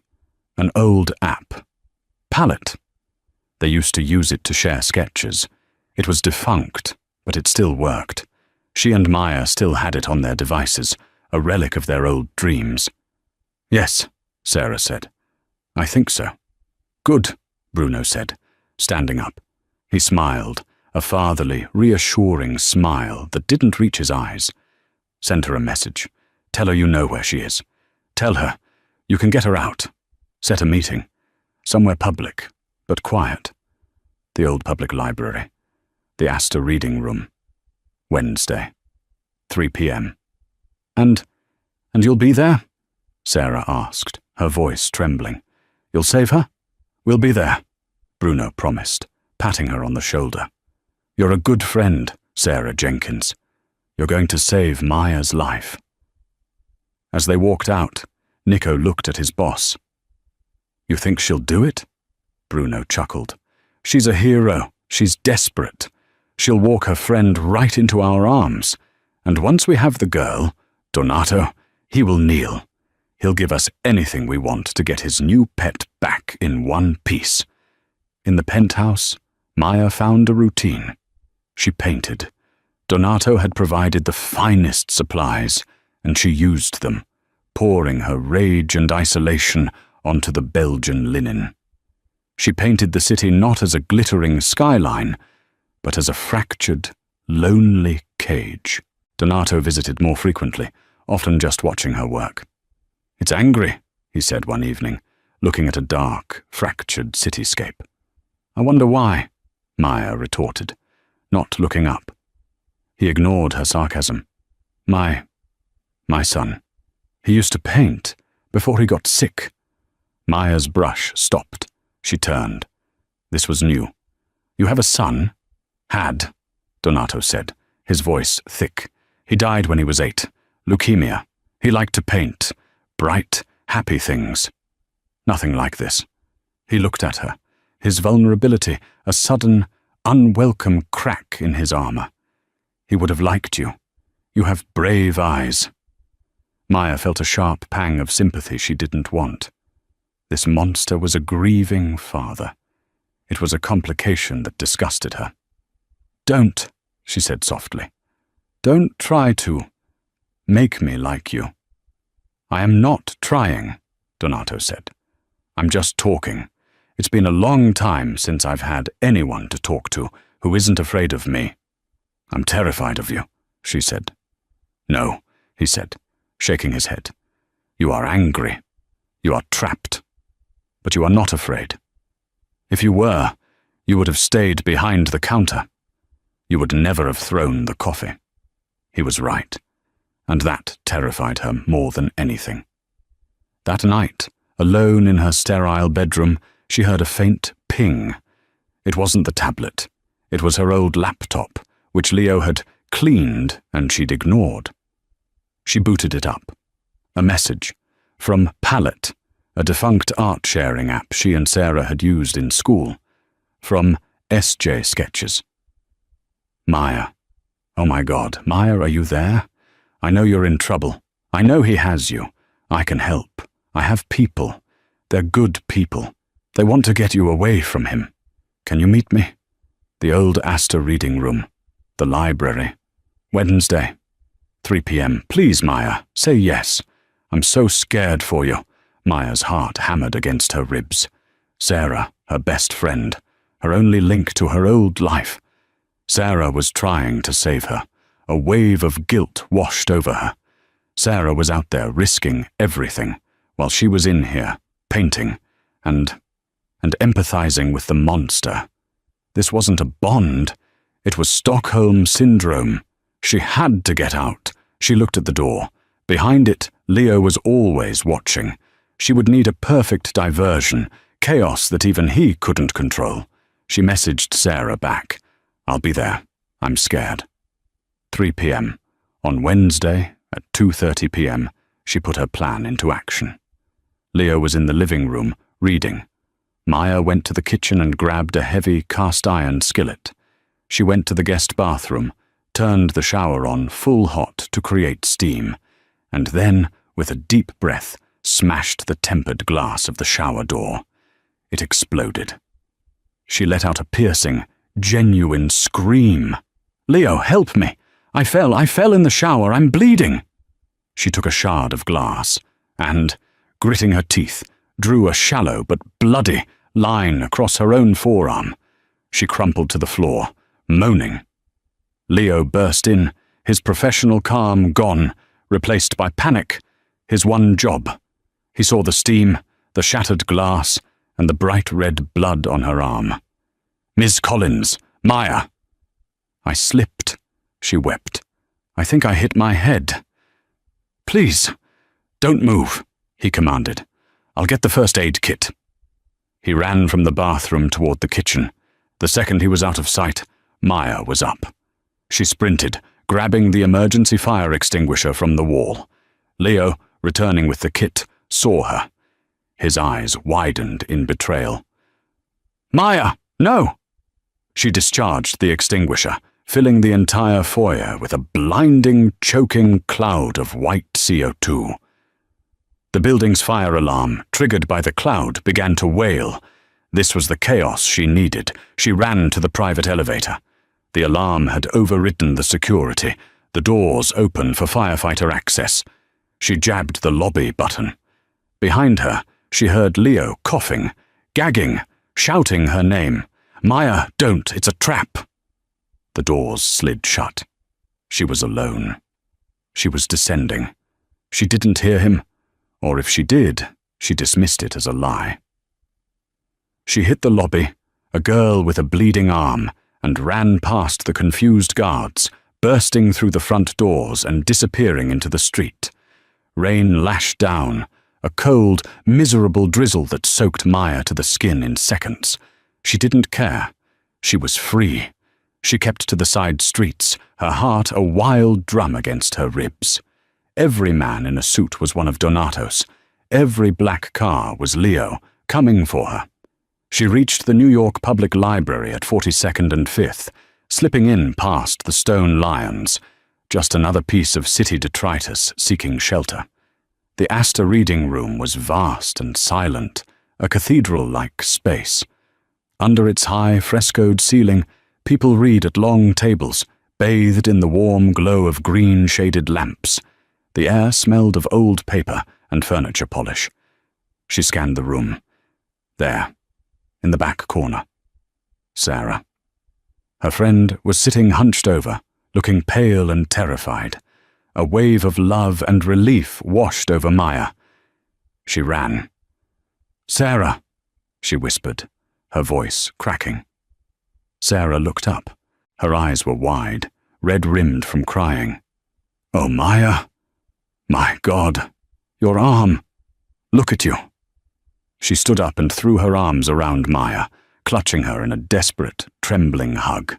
an old app. Palette. They used to use it to share sketches. It was defunct, but it still worked. She and Maya still had it on their devices, a relic of their old dreams. "Yes," Sarah said. "I think so." "Good," Bruno said, standing up. He smiled, a fatherly, reassuring smile that didn't reach his eyes. "Send her a message. Tell her you know where she is. Tell her you can get her out. Set a meeting. Somewhere public, but quiet. The old public library. The Astor Reading Room. Wednesday, 3 p.m. And you'll be there?" Sarah asked, her voice trembling. "You'll save her?" "We'll be there," Bruno promised, patting her on the shoulder. "You're a good friend, Sarah Jenkins. You're going to save Maya's life." As they walked out, Nico looked at his boss. "You think she'll do it?" Bruno chuckled. "She's a hero. She's desperate. She'll walk her friend right into our arms. And once we have the girl, Donato, he will kneel. He'll give us anything we want to get his new pet back in one piece." In the penthouse, Maya found a routine. She painted. Donato had provided the finest supplies, and she used them, pouring her rage and isolation onto the Belgian linen. She painted the city not as a glittering skyline, but as a fractured, lonely cage. Donato visited more frequently, often just watching her work. "It's angry," he said one evening, looking at a dark, fractured cityscape. "I wonder why," Maya retorted, not looking up. He ignored her sarcasm. My son. He used to paint before he got sick." Maya's brush stopped. She turned. This was new. "You have a son?" "Had," Donato said, his voice thick. "He died when he was 8. Leukemia. He liked to paint. Bright, happy things. Nothing like this." He looked at her, his vulnerability a sudden, unwelcome crack in his armor. "He would have liked you. You have brave eyes." Maya felt a sharp pang of sympathy she didn't want. This monster was a grieving father. It was a complication that disgusted her. "Don't," she said softly. "Don't try to make me like you." "I am not trying," Donato said. "I'm just talking. It's been a long time since I've had anyone to talk to who isn't afraid of me." "I'm terrified of you," she said. "No," he said, shaking his head. "You are angry. You are trapped. But you are not afraid. If you were, you would have stayed behind the counter. You would never have thrown the coffee." He was right, and that terrified her more than anything. That night, alone in her sterile bedroom, she heard a faint ping. It wasn't the tablet. It was her old laptop, which Leo had cleaned and she'd ignored. She booted it up. A message from Palette, a defunct art-sharing app she and Sarah had used in school. From SJ Sketches. Maya. Oh my God, Maya, are you there? I know you're in trouble. I know he has you. I can help. I have people. They're good people. They want to get you away from him. Can you meet me? The old Astor reading room. The library. Wednesday. 3 p.m. Please, Maya, say yes. I'm so scared for you. Maya's heart hammered against her ribs. Sarah, her best friend, her only link to her old life. Sarah was trying to save her. A wave of guilt washed over her. Sarah was out there risking everything, while she was in here, painting, and empathizing with the monster. This wasn't a bond. It was Stockholm Syndrome. She had to get out. She looked at the door. Behind it, Leo was always watching. She would need a perfect diversion, chaos that even he couldn't control. She messaged Sarah back. I'll be there. I'm scared. 3 p.m. On Wednesday, at 2:30 p.m., she put her plan into action. Leo was in the living room, reading. Maya went to the kitchen and grabbed a heavy cast-iron skillet. She went to the guest bathroom, turned the shower on full hot to create steam, and then, with a deep breath, smashed the tempered glass of the shower door. It exploded. She let out a piercing, genuine scream. Leo, help me! I fell in the shower, I'm bleeding! She took a shard of glass and, gritting her teeth, drew a shallow but bloody line across her own forearm. She crumpled to the floor, moaning. Leo burst in, his professional calm gone, replaced by panic, his one job. He saw the steam, the shattered glass, and the bright red blood on her arm. Ms. Collins, Maya. I slipped, she wept. I think I hit my head. Please, don't move, he commanded. I'll get the first aid kit. He ran from the bathroom toward the kitchen. The second he was out of sight, Maya was up. She sprinted, grabbing the emergency fire extinguisher from the wall. Leo, returning with the kit, saw her. His eyes widened in betrayal. Maya, no! She discharged the extinguisher, filling the entire foyer with a blinding, choking cloud of white CO2. The building's fire alarm, triggered by the cloud, began to wail. This was the chaos she needed. She ran to the private elevator. The alarm had overridden the security, the doors open for firefighter access. She jabbed the lobby button. Behind her, she heard Leo coughing, gagging, shouting her name. Maya, don't, it's a trap. The doors slid shut. She was alone. She was descending. She didn't hear him, or if she did, she dismissed it as a lie. She hit the lobby, a girl with a bleeding arm, and ran past the confused guards, bursting through the front doors and disappearing into the street. Rain lashed down, a cold, miserable drizzle that soaked Maya to the skin in seconds. She didn't care. She was free. She kept to the side streets, her heart a wild drum against her ribs. Every man in a suit was one of Donato's. Every black car was Leo, coming for her. She reached the New York Public Library at 42nd and 5th, slipping in past the stone lions, just another piece of city detritus seeking shelter. The Astor reading room was vast and silent, a cathedral-like space. Under its high, frescoed ceiling, people read at long tables, bathed in the warm glow of green-shaded lamps. The air smelled of old paper and furniture polish. She scanned the room. There, in the back corner, Sarah. Her friend was sitting hunched over, looking pale and terrified. A wave of love and relief washed over Maya. She ran. Sarah, she whispered, her voice cracking. Sarah looked up. Her eyes were wide, red-rimmed from crying. Oh, Maya! My God! Your arm! Look at you! She stood up and threw her arms around Maya, clutching her in a desperate, trembling hug.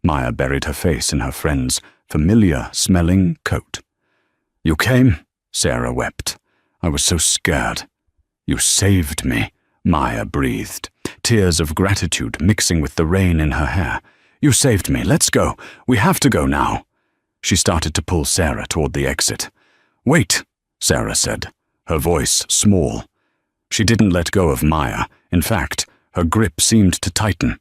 Maya buried her face in her friend's familiar-smelling coat. You came? Sarah wept. I was so scared. You saved me, Maya breathed, tears of gratitude mixing with the rain in her hair. You saved me. Let's go. We have to go now. She started to pull Sarah toward the exit. Wait, Sarah said, her voice small. She didn't let go of Maya. In fact, her grip seemed to tighten.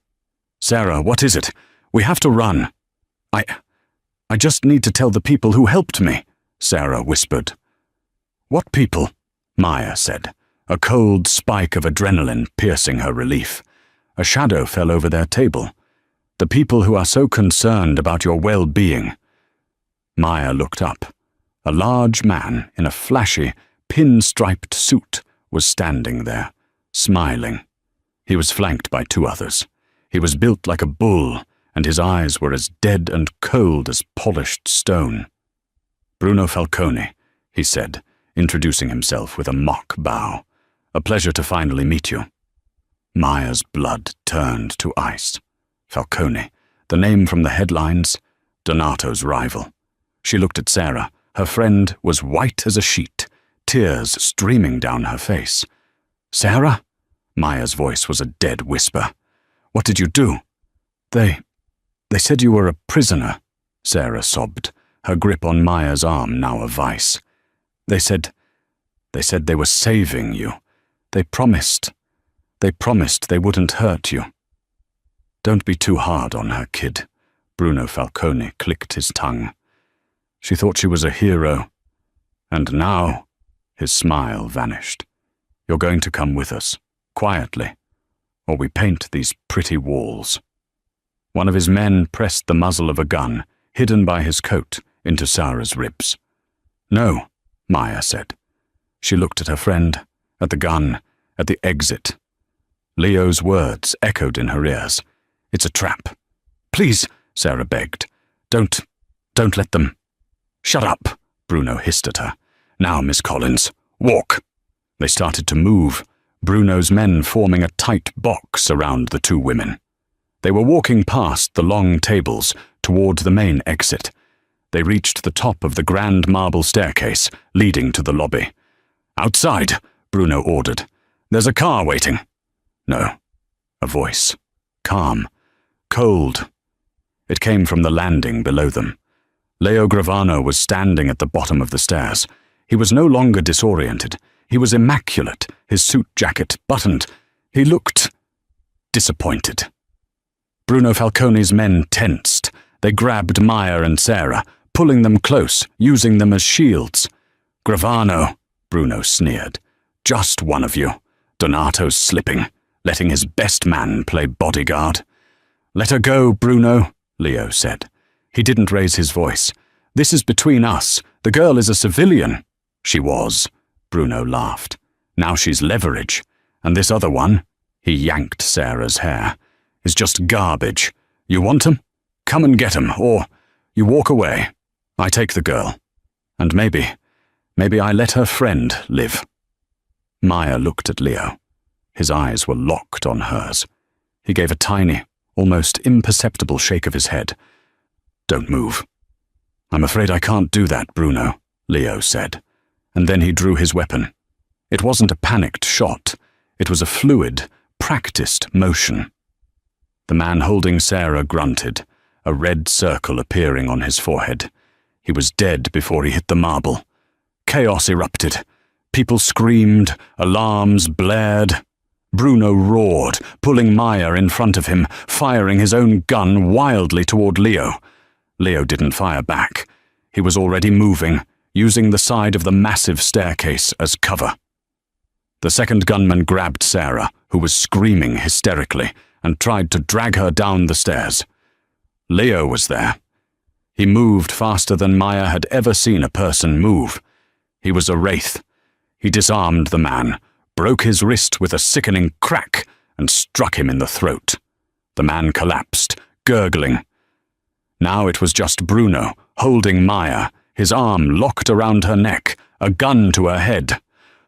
Sarah, what is it? We have to run. I just need to tell the people who helped me, Sarah whispered. What people? Maya said, a cold spike of adrenaline piercing her relief. A shadow fell over their table. The people who are so concerned about your well-being. Maya looked up. A large man in a flashy, pin-striped suit was standing there, smiling. He was flanked by two others. He was built like a bull, and his eyes were as dead and cold as polished stone. Bruno Falcone, he said, introducing himself with a mock bow. A pleasure to finally meet you. Maya's blood turned to ice. Falcone, the name from the headlines, Donato's rival. She looked at Sarah. Her friend was white as a sheet, tears streaming down her face. Sarah? Maya's voice was a dead whisper. What did you do? They said you were a prisoner, Sarah sobbed, her grip on Maya's arm now a vice. They said they were saving you. They promised they wouldn't hurt you. Don't be too hard on her, kid. Bruno Falcone clicked his tongue. She thought she was a hero. And now, his smile vanished. You're going to come with us, quietly, or we paint these pretty walls. One of his men pressed the muzzle of a gun, hidden by his coat, into Sarah's ribs. No, Maya said. She looked at her friend, at the gun, at the exit. Leo's words echoed in her ears. It's a trap. Please, Sarah begged. Don't let them. Shut up, Bruno hissed at her. Now, Miss Collins, walk. They started to move, Bruno's men forming a tight box around the two women. They were walking past the long tables toward the main exit. They reached the top of the grand marble staircase leading to the lobby. Outside, Bruno ordered. There's a car waiting. No. A voice. Calm. Cold. It came from the landing below them. Leo Gravano was standing at the bottom of the stairs. He was no longer disoriented. He was immaculate, his suit jacket buttoned. He looked disappointed. Bruno Falcone's men tensed. They grabbed Maya and Sarah, pulling them close, using them as shields. Gravano, Bruno sneered. Just one of you. Donato's slipping, letting his best man play bodyguard. Let her go, Bruno, Leo said. He didn't raise his voice. This is between us. The girl is a civilian. She was. Bruno laughed. Now she's leverage. And this other one, he yanked Sarah's hair, is just garbage. You want him? Come and get him, or you walk away. I take the girl. And maybe I let her friend live. Maya looked at Leo. His eyes were locked on hers. He gave a tiny, almost imperceptible shake of his head. Don't move. I'm afraid I can't do that, Bruno, Leo said. And then he drew his weapon. It wasn't a panicked shot. It was a fluid, practiced motion. The man holding Sarah grunted, a red circle appearing on his forehead. He was dead before he hit the marble. Chaos erupted. People screamed, alarms blared. Bruno roared, pulling Maya in front of him, firing his own gun wildly toward Leo. Leo didn't fire back. He was already moving, using the side of the massive staircase as cover. The second gunman grabbed Sarah, who was screaming hysterically, and tried to drag her down the stairs. Leo was there. He moved faster than Maya had ever seen a person move. He was a wraith. He disarmed the man, broke his wrist with a sickening crack, and struck him in the throat. The man collapsed, gurgling. Now it was just Bruno, holding Maya, his arm locked around her neck, a gun to her head.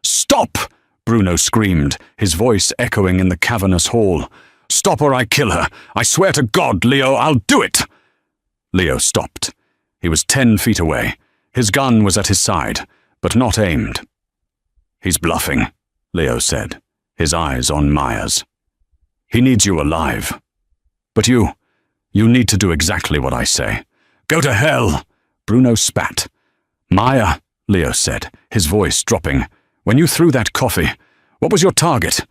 "Stop!" Bruno screamed, his voice echoing in the cavernous hall. "Stop or I kill her! I swear to God, Leo, I'll do it!" Leo stopped. He was 10 feet away. His gun was at his side, but not aimed. "He's bluffing," Leo said, his eyes on Maya's. "He needs you alive. But you need to do exactly what I say." "Go to hell!" Bruno spat. "Maya," Leo said, his voice dropping, "when you threw that coffee, what was your target?"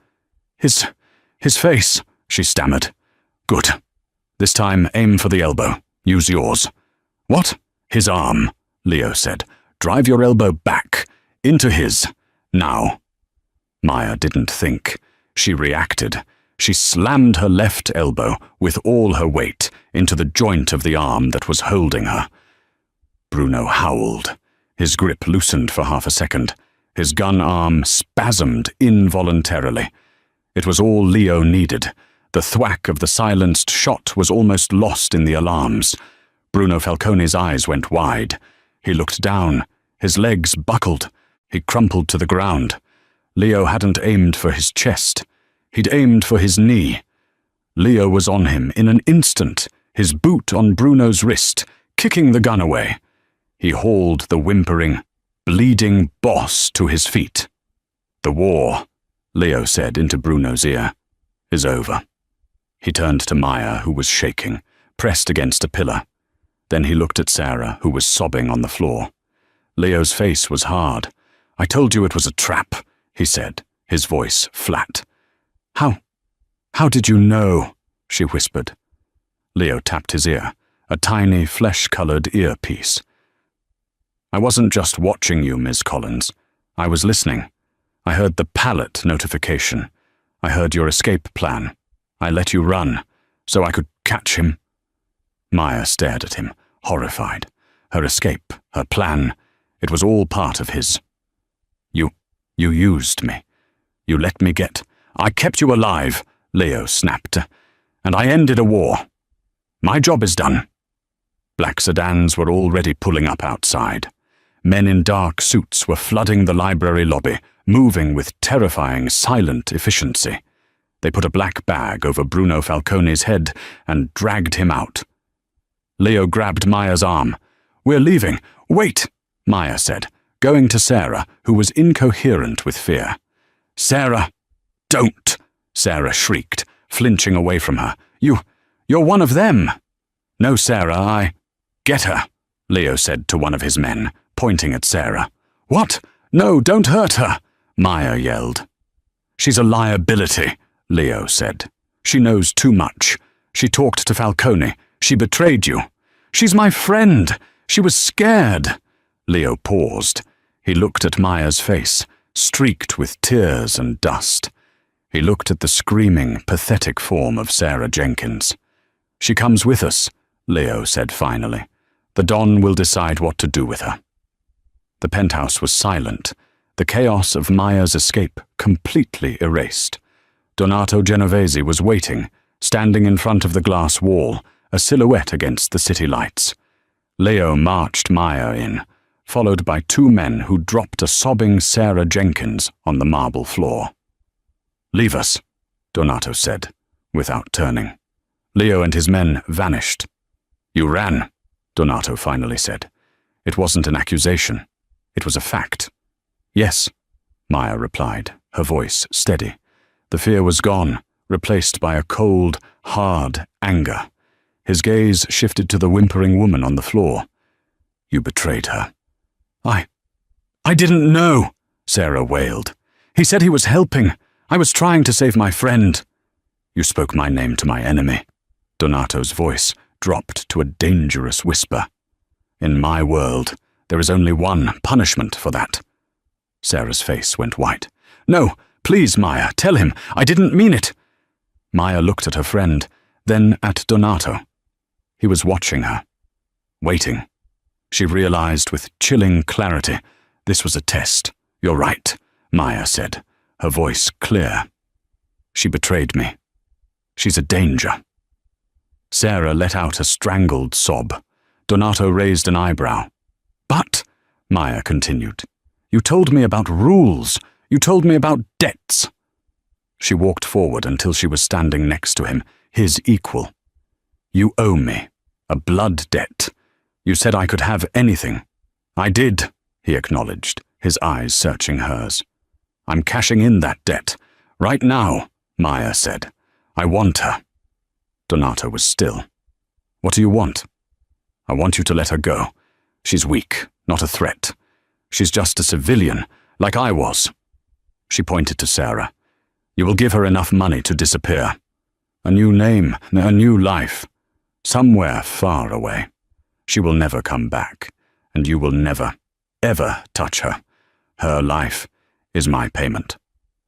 His face," she stammered. "Good. This time aim for the elbow. Use yours." "What?" "His arm," Leo said. "Drive your elbow back, into his. Now." Maya didn't think. She reacted. She slammed her left elbow with all her weight into the joint of the arm that was holding her. Bruno howled. His grip loosened for half a second. His gun arm spasmed involuntarily. It was all Leo needed. The thwack of the silenced shot was almost lost in the alarms. Bruno Falcone's eyes went wide. He looked down. His legs buckled. He crumpled to the ground. Leo hadn't aimed for his chest. He'd aimed for his knee. Leo was on him in an instant, his boot on Bruno's wrist, kicking the gun away. He hauled the whimpering, bleeding boss to his feet. "The war," Leo said into Bruno's ear, "is over." He turned to Maya, who was shaking, pressed against a pillar. Then he looked at Sarah, who was sobbing on the floor. Leo's face was hard. "I told you it was a trap," he said, his voice flat. How did you know?" she whispered. Leo tapped his ear, a tiny flesh-colored earpiece. "I wasn't just watching you, Ms. Collins. I was listening. I heard the pallet notification. I heard your escape plan. I let you run, so I could catch him." Maya stared at him, horrified. Her escape, her plan, it was all part of his. You used me. You let me get—" "I kept you alive," Leo snapped, "and I ended a war. My job is done." Black sedans were already pulling up outside. Men in dark suits were flooding the library lobby, moving with terrifying, silent efficiency. They put a black bag over Bruno Falcone's head and dragged him out. Leo grabbed Maya's arm. "We're leaving." "Wait," Maya said, going to Sarah, who was incoherent with fear. "Sarah, don't," Sarah shrieked, flinching away from her. You're one of them." "No, Sarah, Get her," Leo said to one of his men, pointing at Sarah. "What? No, don't hurt her," Maya yelled. "She's a liability," Leo said. "She knows too much. She talked to Falcone. She betrayed you." "She's my friend. She was scared." Leo paused. He looked at Maya's face, streaked with tears and dust. He looked at the screaming, pathetic form of Sarah Jenkins. "She comes with us," Leo said finally. "The Don will decide what to do with her." The penthouse was silent, the chaos of Maya's escape completely erased. Donato Genovese was waiting, standing in front of the glass wall, a silhouette against the city lights. Leo marched Maya in, followed by two men who dropped a sobbing Sarah Jenkins on the marble floor. "Leave us," Donato said, without turning. Leo and his men vanished. "You ran," Donato finally said. It wasn't an accusation. It was a fact. "Yes," Maya replied, her voice steady. The fear was gone, replaced by a cold, hard anger. His gaze shifted to the whimpering woman on the floor. "You betrayed her." I didn't know," Sarah wailed. "He said he was helping. I was trying to save my friend." "You spoke my name to my enemy." Donato's voice dropped to a dangerous whisper. "In my world, there is only one punishment for that." Sarah's face went white. "No, please, Maya, tell him. I didn't mean it." Maya looked at her friend, then at Donato. He was watching her, waiting. She realized with chilling clarity, this was a test. "You're right," Maya said, her voice clear. "She betrayed me. She's a danger." Sarah let out a strangled sob. Donato raised an eyebrow. "But," Maya continued, "you told me about rules. You told me about debts." She walked forward until she was standing next to him, his equal. "You owe me. A blood debt. You said I could have anything. I did, he acknowledged, his eyes searching hers. I'm cashing in that debt. Right now, Maya said. I want her. Donato was still. What do you want? I want you to let her go. She's weak, not a threat. She's just a civilian, like I was. She pointed to Sarah. You will give her enough money to disappear. A new name, a new life. Somewhere far away. She will never come back, and you will never, ever touch her. Her life is my payment.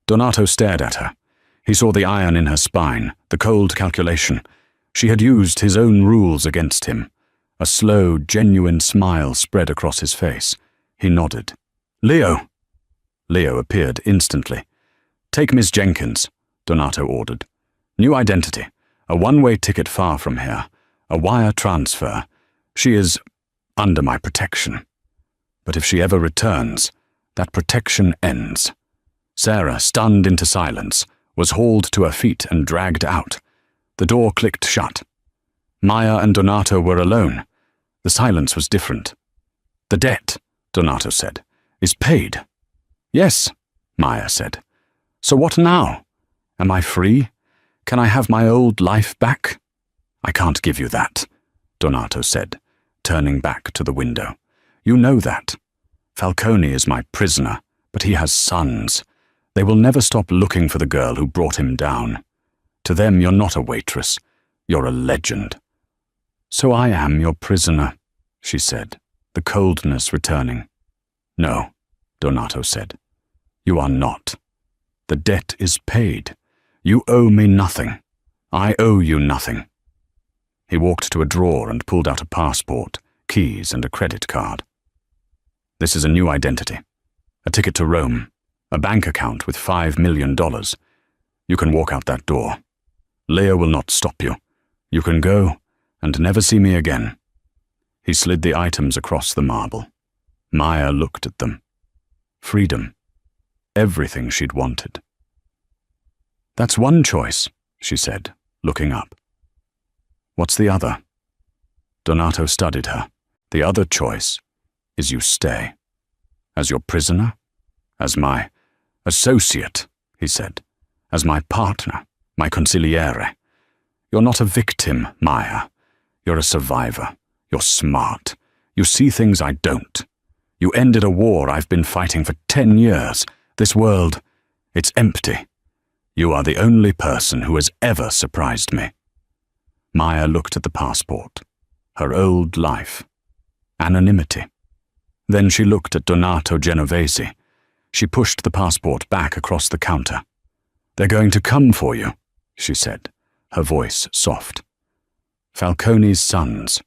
Donato stared at her. He saw the iron in her spine, the cold calculation. She had used his own rules against him. A slow, genuine smile spread across his face. He nodded. Leo! Leo appeared instantly. Take Miss Jenkins, Donato ordered. New identity. A one-way ticket far from here. A wire transfer. She is under my protection. But if she ever returns, that protection ends. Sarah, stunned into silence, was hauled to her feet and dragged out. The door clicked shut. Maya and Donato were alone. The silence was different. The debt, Donato said, is paid. Yes, Maya said. So what now? Am I free? Can I have my old life back? I can't give you that, Donato said, turning back to the window. You know that. Falcone is my prisoner, but he has sons. They will never stop looking for the girl who brought him down. To them, you're not a waitress. You're a legend. So I am your prisoner, she said, the coldness returning. No, Donato said. You are not. The debt is paid. You owe me nothing. I owe you nothing. He walked to a drawer and pulled out a passport, keys, and a credit card. This is a new identity. A ticket to Rome. A bank account with $5 million. You can walk out that door. Leo will not stop you. You can go and never see me again. He slid the items across the marble. Maya looked at them. Freedom. Everything she'd wanted. That's one choice, she said, looking up. What's the other? Donato studied her. The other choice is you stay. As your prisoner? As my associate, he said. As my partner, my consigliere. You're not a victim, Maya. You're a survivor. You're smart. You see things I don't. You ended a war I've been fighting for 10 years. This world, it's empty. You are the only person who has ever surprised me. Maya looked at the passport. Her old life. Anonymity. Then she looked at Donato Genovese. She pushed the passport back across the counter. They're going to come for you, she said, her voice soft. Falcone's sons.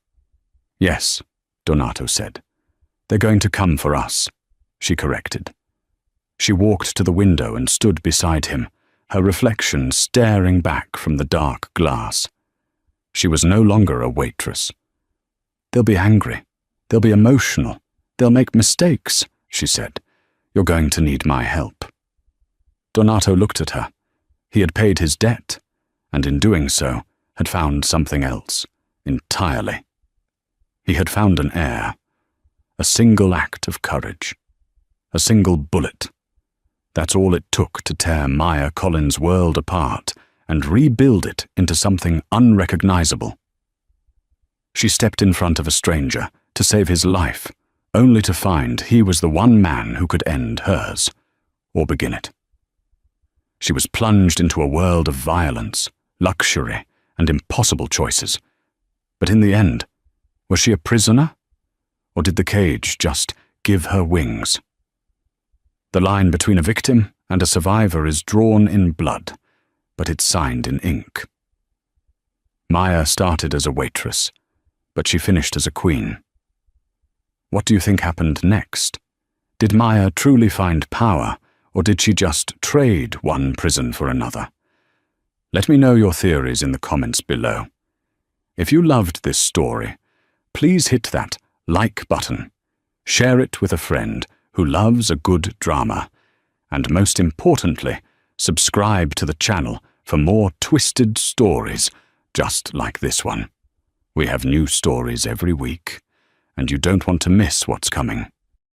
Yes, Donato said. They're going to come for us, she corrected. She walked to the window and stood beside him, her reflection staring back from the dark glass. She was no longer a waitress. They'll be angry. They'll be emotional. They'll make mistakes, she said. You're going to need my help. Donato looked at her. He had paid his debt, and in doing so, had found something else, entirely. He had found an heir, a single act of courage, a single bullet. That's all it took to tear Maya Collins' world apart and rebuild it into something unrecognizable. She stepped in front of a stranger to save his life, only to find he was the one man who could end hers, or begin it. She was plunged into a world of violence, luxury, and impossible choices. But in the end, was she a prisoner? Or did the cage just give her wings? The line between a victim and a survivor is drawn in blood, but it's signed in ink. Maya started as a waitress, but she finished as a queen. What do you think happened next? Did Maya truly find power, or did she just trade one prison for another? Let me know your theories in the comments below. If you loved this story, please hit that like button, share it with a friend who loves a good drama, and most importantly, subscribe to the channel for more twisted stories just like this one. We have new stories every week, and you don't want to miss what's coming.